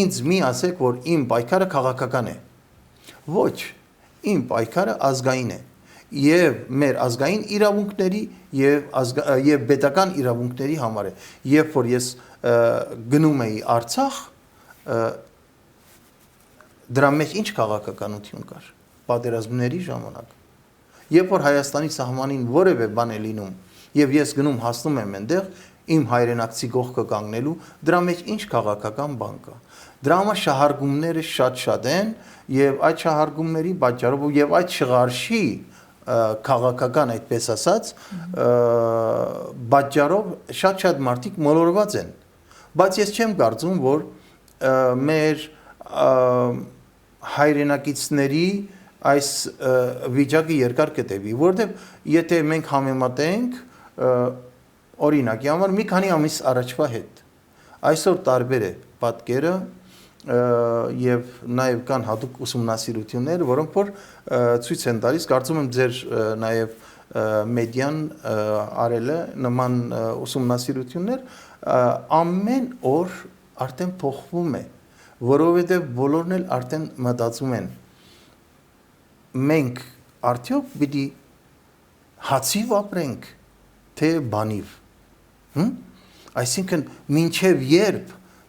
ինձ մի ասեք, որ իմ պայքարը քաղաքական է։ Ոչ, իմ պայքարը ազգային է։ Եվ մեր ազգային իրավունքների եւ պետական իրավունքների համար է։ Երբ որ ես գնում էի Արցախ, դրա մեջ ինչ քաղաքականություն կար պատերազմների ժամանակ։ Երբ որ Հայաստանի սահմանին որևէ բան է լինում եւ ես գնում հասնում եմ այնտեղ իմ հայրենակցի կողքը կանգնելու, դրա մեջ ինչ քաղաքական բան կա։ Դրա համար շահարկումները շատ են եւ այդ շահարկումների պատճառով եւ այդ շղարշի քաղաքական, այդպես ասած, պատճառով շատ մարդիկ մոլորված են։ Բայց ես չեմ կարծում, որ մեր հայրենակիցների այս վիճակը երկար կտևի, որովհետև եթե մենք համեմատենք օրինակի համար մի քանի ամիս առաջվա հետ, այսօր տարբեր է պատկերը եւ նաեւ կան հատուկ ուսումնասիրություններ, որոնք որ ցույց են տալիս, կարծում եմ ձեր նաեւ մեդիան արել է նման ուսումնասիրություններ, ամեն օր արդեն փոխվում է, որովհետեւ բոլորն էլ արդեն մտածում են մենք արդյոք պիտի հացիվ ապրենք, թե բանիվ, այսինքն մինչև երբ